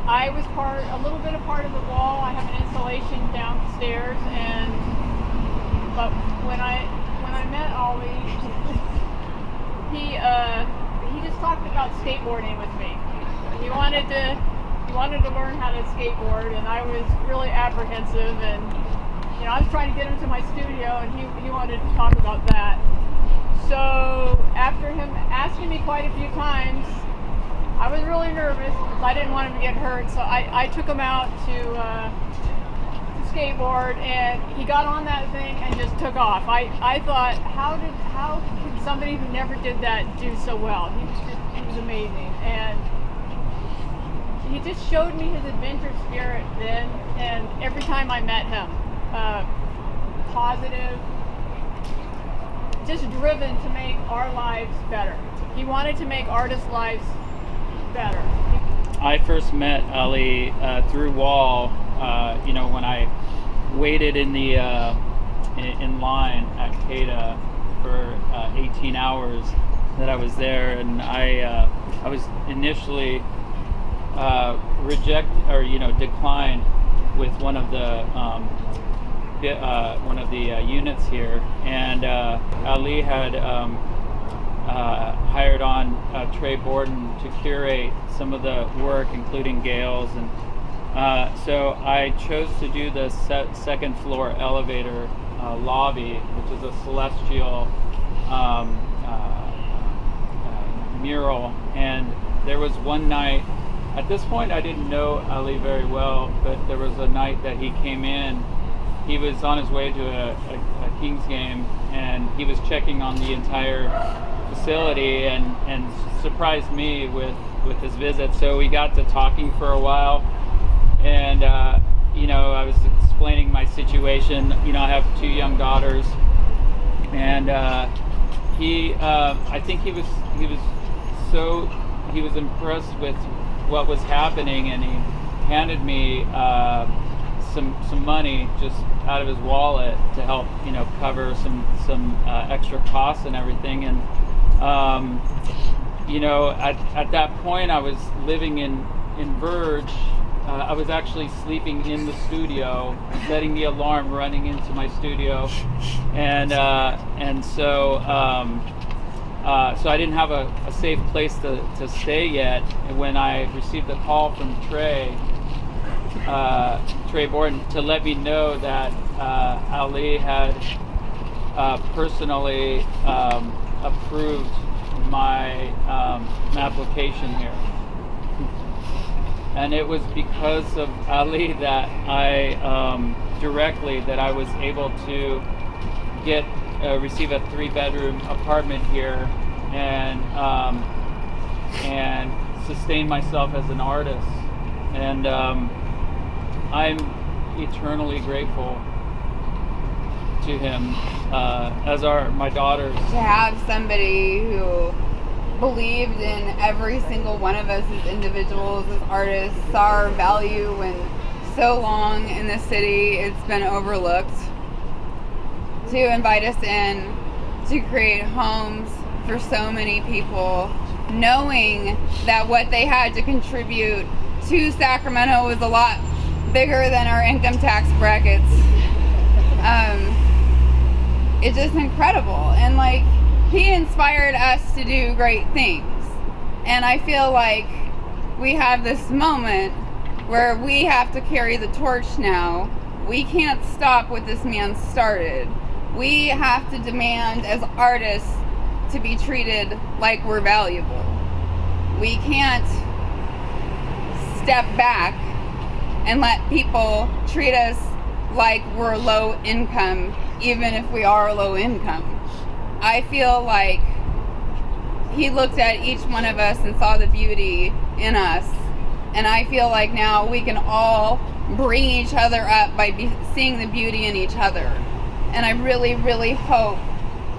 I was a little bit of part of the WAL. I have an installation downstairs, but when I met Ali, he just talked about skateboarding with me. He wanted to learn how to skateboard, and I was really apprehensive, and I was trying to get him to my studio, and he wanted to talk about that. So after him asking me quite a few times, I was really nervous because I didn't want him to get hurt. So I took him out to skateboard, and he got on that thing and just took off. I thought, how could somebody who never did that do so well? He was amazing, and he just showed me his adventure spirit then, and every time I met him, positive, just driven to make our lives better. He wanted to make artists' lives better. I first met Ali through WAL. When I waited in the in line at CADA for 18 hours that I was there, and I was initially declined with one of the units here, and Ali had hired on Trey Borden to curate some of the work, including Gale's, and so I chose to do the second floor elevator lobby, which is a celestial mural. And there was one night, at this point I didn't know Ali very well, but there was a night that he came in. He was on his way to a Kings game, and he was checking on the entire facility and surprised me with his visit. So we got to talking for a while, and I was explaining my situation. I have 2 young daughters, and I think he was impressed with what was happening, and he handed me some money just out of his wallet to help cover some extra costs and everything. And at that point I was living in Verge. I was actually sleeping in the studio, setting the alarm, running into my studio, and so I didn't have a safe place to stay yet. And when I received a call from Trey Borden to let me know that Ali had personally approved my application here. And it was because of Ali that I was able to receive a 3-bedroom apartment here and sustain myself as an artist. And I'm eternally grateful to him, as are my daughters. To have somebody who believed in every single one of us as individuals, as artists, saw our value when so long in this city it's been overlooked, to invite us in to create homes for so many people, knowing that what they had to contribute to Sacramento was a lot bigger than our income tax brackets. It's just incredible. And he inspired us to do great things. And I feel like we have this moment where we have to carry the torch now. We can't stop what this man started. We have to demand as artists to be treated like we're valuable. We can't step back and let people treat us like we're low income, even if we are low income. I feel like he looked at each one of us and saw the beauty in us. And I feel like now we can all bring each other up by seeing the beauty in each other. And I really, really hope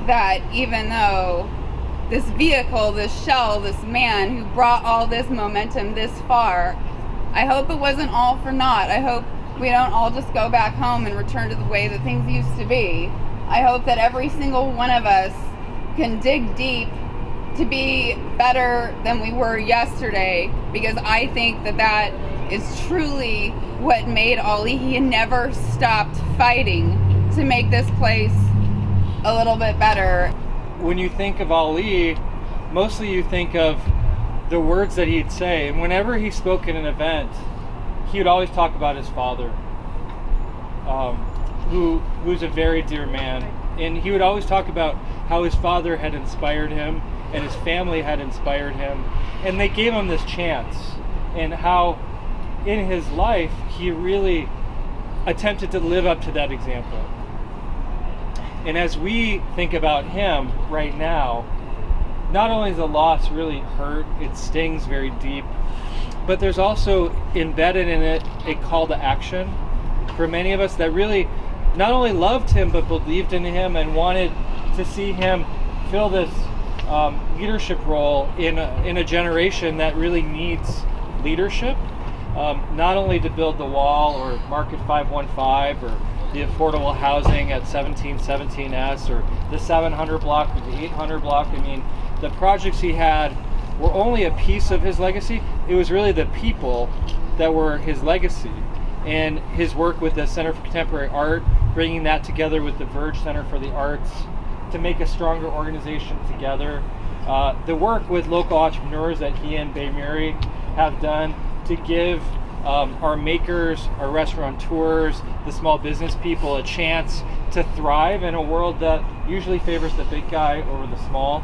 that even though this vehicle, this shell, this man who brought all this momentum this far, I hope it wasn't all for naught. I hope we don't all just go back home and return to the way that things used to be. I hope that every single one of us can dig deep to be better than we were yesterday, because I think that is truly what made Ali. He never stopped fighting to make this place a little bit better. When you think of Ali, mostly you think of the words that he'd say, and whenever he spoke at an event, he would always talk about his father, who's a very dear man, and he would always talk about how his father had inspired him and his family had inspired him, and they gave him this chance, and how in his life he really attempted to live up to that example. And as we think about him right now, not only is the loss really hurt, it stings very deep, but there's also embedded in it a call to action for many of us that really not only loved him but believed in him and wanted to see him fill this leadership role in a generation that really needs leadership, not only to build the WAL or Market 515 or the affordable housing at 1717S or the 700 block or the 800 block. I mean, the projects he had were only a piece of his legacy. It was really the people that were his legacy, and his work with the Center for Contemporary Art, bringing that together with the Verge Center for the Arts to make a stronger organization together. The work with local entrepreneurs that he and Bay Mary have done to give our makers, our restaurateurs, the small business people a chance to thrive in a world that usually favors the big guy over the small.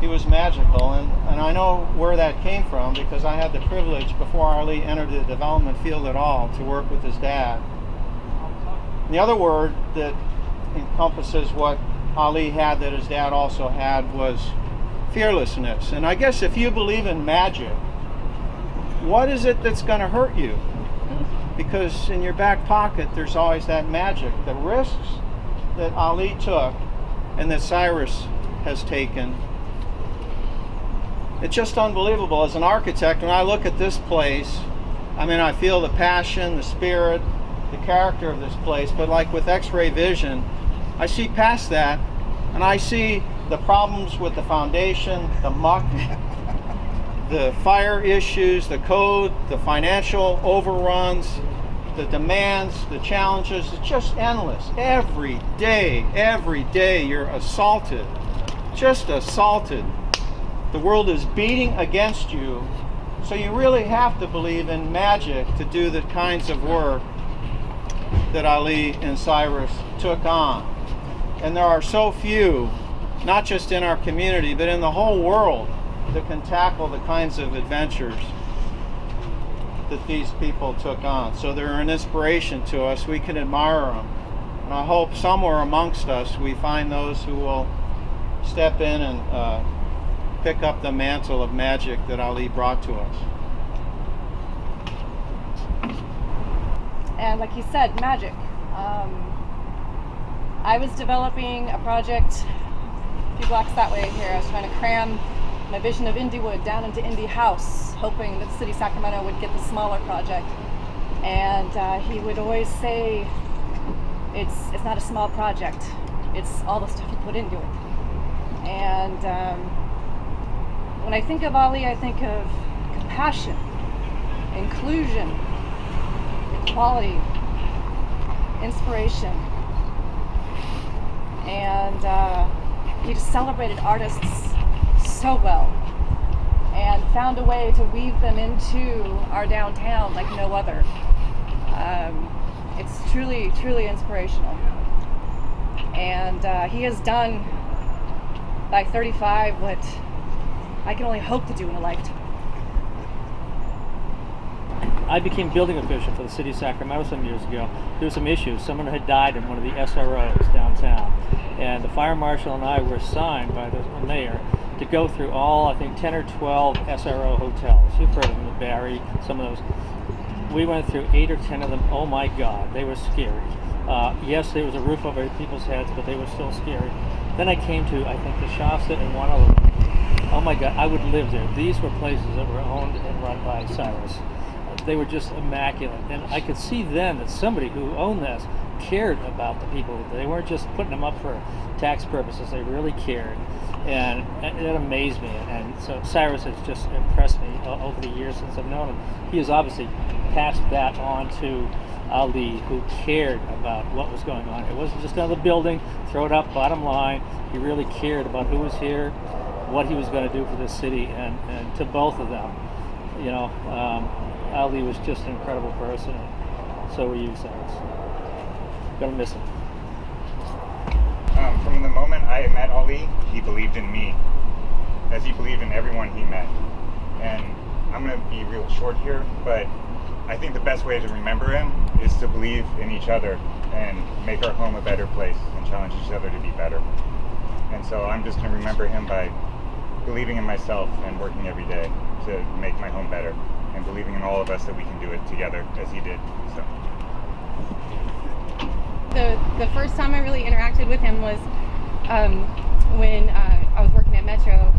He was magical, and I know where that came from because I had the privilege before Ali entered the development field at all to work with his dad. The other word that encompasses what Ali had that his dad also had was fearlessness. And I guess if you believe in magic, what is it that's going to hurt you? Because in your back pocket there's always that magic. The risks that Ali took and that Cyrus has taken, it's just unbelievable. As an architect, when I look at this place, I mean, I feel the passion, the spirit, the character of this place, but like with X-ray vision, I see past that, and I see the problems with the foundation, the muck, the fire issues, the code, the financial overruns, the demands, the challenges. It's just endless. Every day you're assaulted, just assaulted. The world is beating against you, so you really have to believe in magic to do the kinds of work that Ali and Cyrus took on. And there are so few, not just in our community, but in the whole world, that can tackle the kinds of adventures that these people took on. So they're an inspiration to us. We can admire them. And I hope somewhere amongst us we find those who will step in and pick up the mantle of magic that Ali brought to us. And like he said, magic. I was developing a project a few blocks that way here. I was trying to cram my vision of Indywood down into Indy House, hoping that the city of Sacramento would get the smaller project. And he would always say, it's not a small project, it's all the stuff you put into it. And when I think of Ali, I think of compassion, inclusion, equality, inspiration. And he just celebrated artists so well and found a way to weave them into our downtown like no other. It's truly, truly inspirational. And he has done by 35 what I can only hope to do in a lifetime. I became building official for the city of Sacramento some years ago. There were some issues. Someone had died in one of the SROs downtown. And the fire marshal and I were assigned by the mayor to go through all, I think, 10 or 12 SRO hotels. You've heard of them, the Barry, some of those. We went through 8 or 10 of them. Oh my God, they were scary. Yes, there was a roof over people's heads, but they were still scary. Then I came to, I think, the Shasta and one of them. Oh my God, I would live there. These were places that were owned and run by Cyrus. They were just immaculate. And I could see then that somebody who owned this cared about the people. They weren't just putting them up for tax purposes. They really cared. and it amazed me. And so Cyrus has just impressed me over the years since I've known him. He has obviously passed that on to Ali, who cared about what was going on. It wasn't just another building, throw it up, bottom line. He really cared about who was here, what he was going to do for this city, and to both of them. You know, Ali was just an incredible person. So were you, Cyrus. Gonna miss him. From the moment I met Ali, he believed in me, as he believed in everyone he met. And I'm going to be real short here, but I think the best way to remember him is to believe in each other and make our home a better place and challenge each other to be better. And so I'm just going to remember him by believing in myself and working every day to make my home better, and believing in all of us that we can do it together as he did. So. The first time I really interacted with him was when I was working at Metro,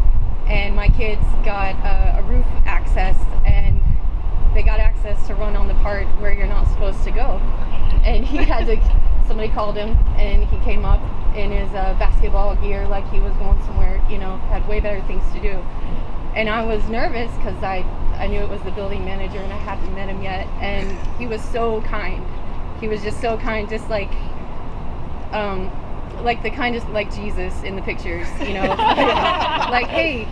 and my kids got a roof access, and they got access to run on the part where you're not supposed to go. And he had to, somebody called him, and he came up in his basketball gear like he was going somewhere, you know, had way better things to do. And I was nervous because I knew it was the building manager and I hadn't met him yet. And he was so kind. He was just so kind, just like the kindest, like Jesus in the pictures, you know. Like, hey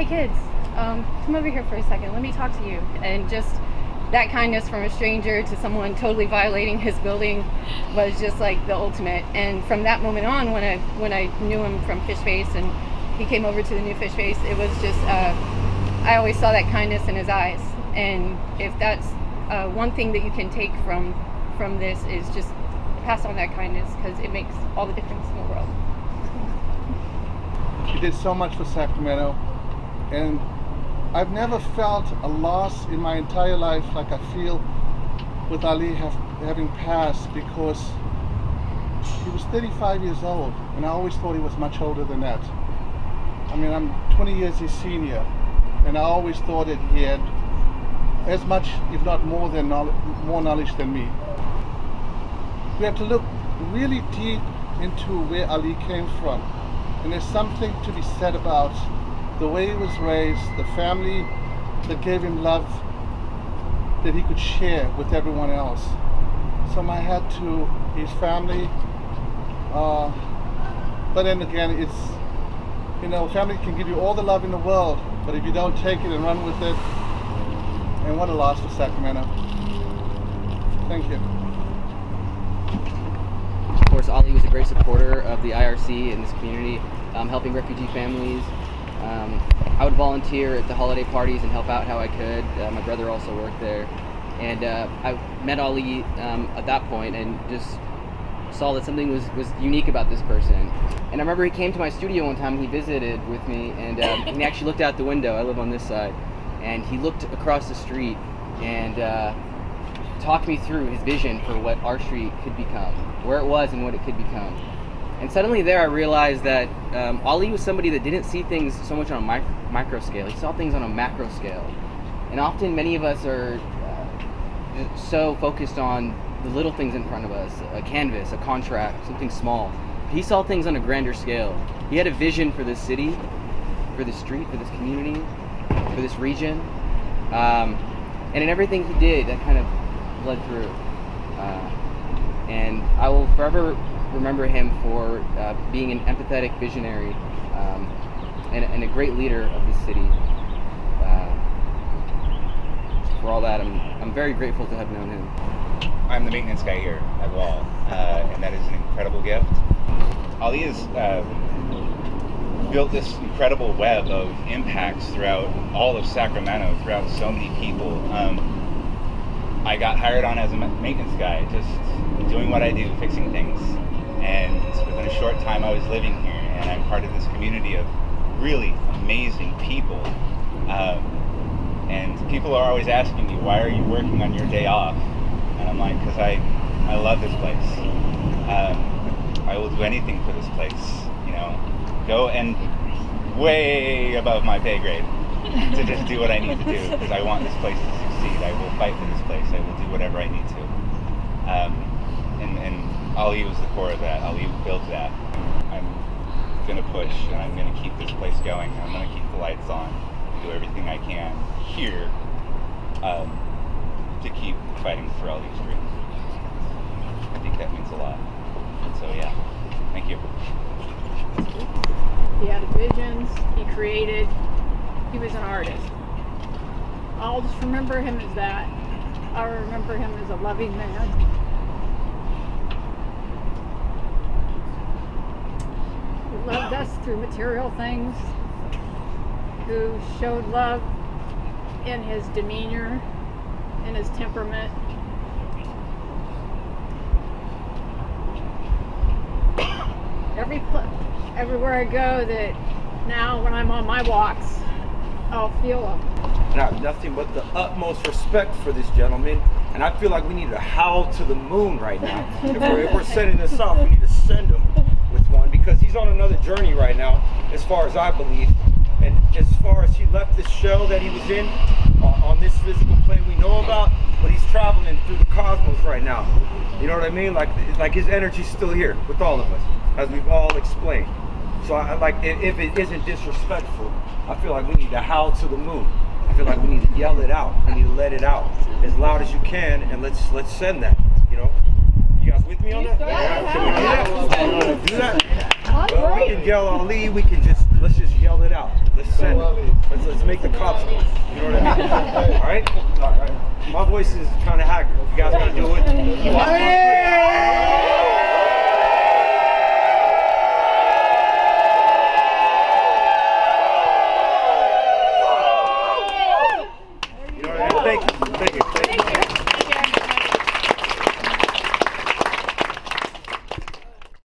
kids, come over here for a second, let me talk to you. And just that kindness from a stranger to someone totally violating his building was just like the ultimate. And from that moment on, when I knew him from Fish Face and he came over to the new Fish Face, it was just I always saw that kindness in his eyes. And if that's one thing that you can take from this, is just pass on that kindness, because it makes all the difference in the world. He did so much for Sacramento, and I've never felt a loss in my entire life like I feel with Ali having passed, because he was 35 years old, and I always thought he was much older than that. I mean, I'm 20 years his senior, and I always thought that he had as much, if not more knowledge than me. We have to look really deep into where Ali came from, and there's something to be said about the way he was raised, the family that gave him love that he could share with everyone else. So my hat to his family, but then again, it's, you know, family can give you all the love in the world, but if you don't take it and run with it, and what a loss for Sacramento. Thank you. Of course, Ali was a great supporter of the IRC in this community, helping refugee families. I would volunteer at the holiday parties and help out how I could. My brother also worked there. And I met Ali at that point and just saw that something was unique about this person. And I remember he came to my studio one time, he visited with me, and he actually looked out the window. I live on this side. And he looked across the street and talked me through his vision for what our street could become, where it was and what it could become. And suddenly there I realized that Ali was somebody that didn't see things so much on a micro scale. He saw things on a macro scale. And often many of us are so focused on the little things in front of us, a canvas, a contract, something small. He saw things on a grander scale. He had a vision for this city, for this street, for this community, for this region. And in everything he did, that kind of bled through. And I will forever remember him for being an empathetic visionary and a great leader of this city. For all that, I'm very grateful to have known him. I'm the maintenance guy here at WAL, and that is an incredible gift. Ali has built this incredible web of impacts throughout all of Sacramento, throughout so many people. I got hired on as a maintenance guy, just doing what I do, fixing things. And within a short time I was living here, and I'm part of this community of really amazing people. And people are always asking me, why are you working on your day off? And I'm like, because I love this place. I will do anything for this place, you know. Go and way above my pay grade to just do what I need to do, because I want this place to succeed. I will fight for this place. I will do whatever I need to. And Ali was the core of that. Ali built that. I'm gonna push, and I'm gonna keep this place going. I'm gonna keep the lights on, do everything I can here to keep fighting for all these dreams. I think that means a lot. And so yeah, thank you. He had visions, he created, he was an artist. I'll just remember him as that. I remember him as a loving man. Who loved us through material things, who showed love in his demeanor, in his temperament. Everywhere I go, that now when I'm on my walks, I'll feel him. And I have nothing but the utmost respect for this gentleman. And I feel like we need to howl to the moon right now. If we're sending this off, we need to send him with one, because he's on another journey right now, as far as I believe. And as far as he left this shell that he was in on this physical plane we know about, but he's traveling through the cosmos right now. You know what I mean? Like his energy's still here with all of us, as we've all explained. So if it isn't disrespectful, I feel like we need to howl to the moon. I feel like we need to yell it out. We need to let it out as loud as you can, and let's send that. You know, you guys with me on that? Yeah. Can we do that? You want to do that? Well, we can yell Ali. Let's just yell it out. Let's send it. Let's make the cops come. You know what I mean? All right. My voice is kind of haggard. You guys gotta do it.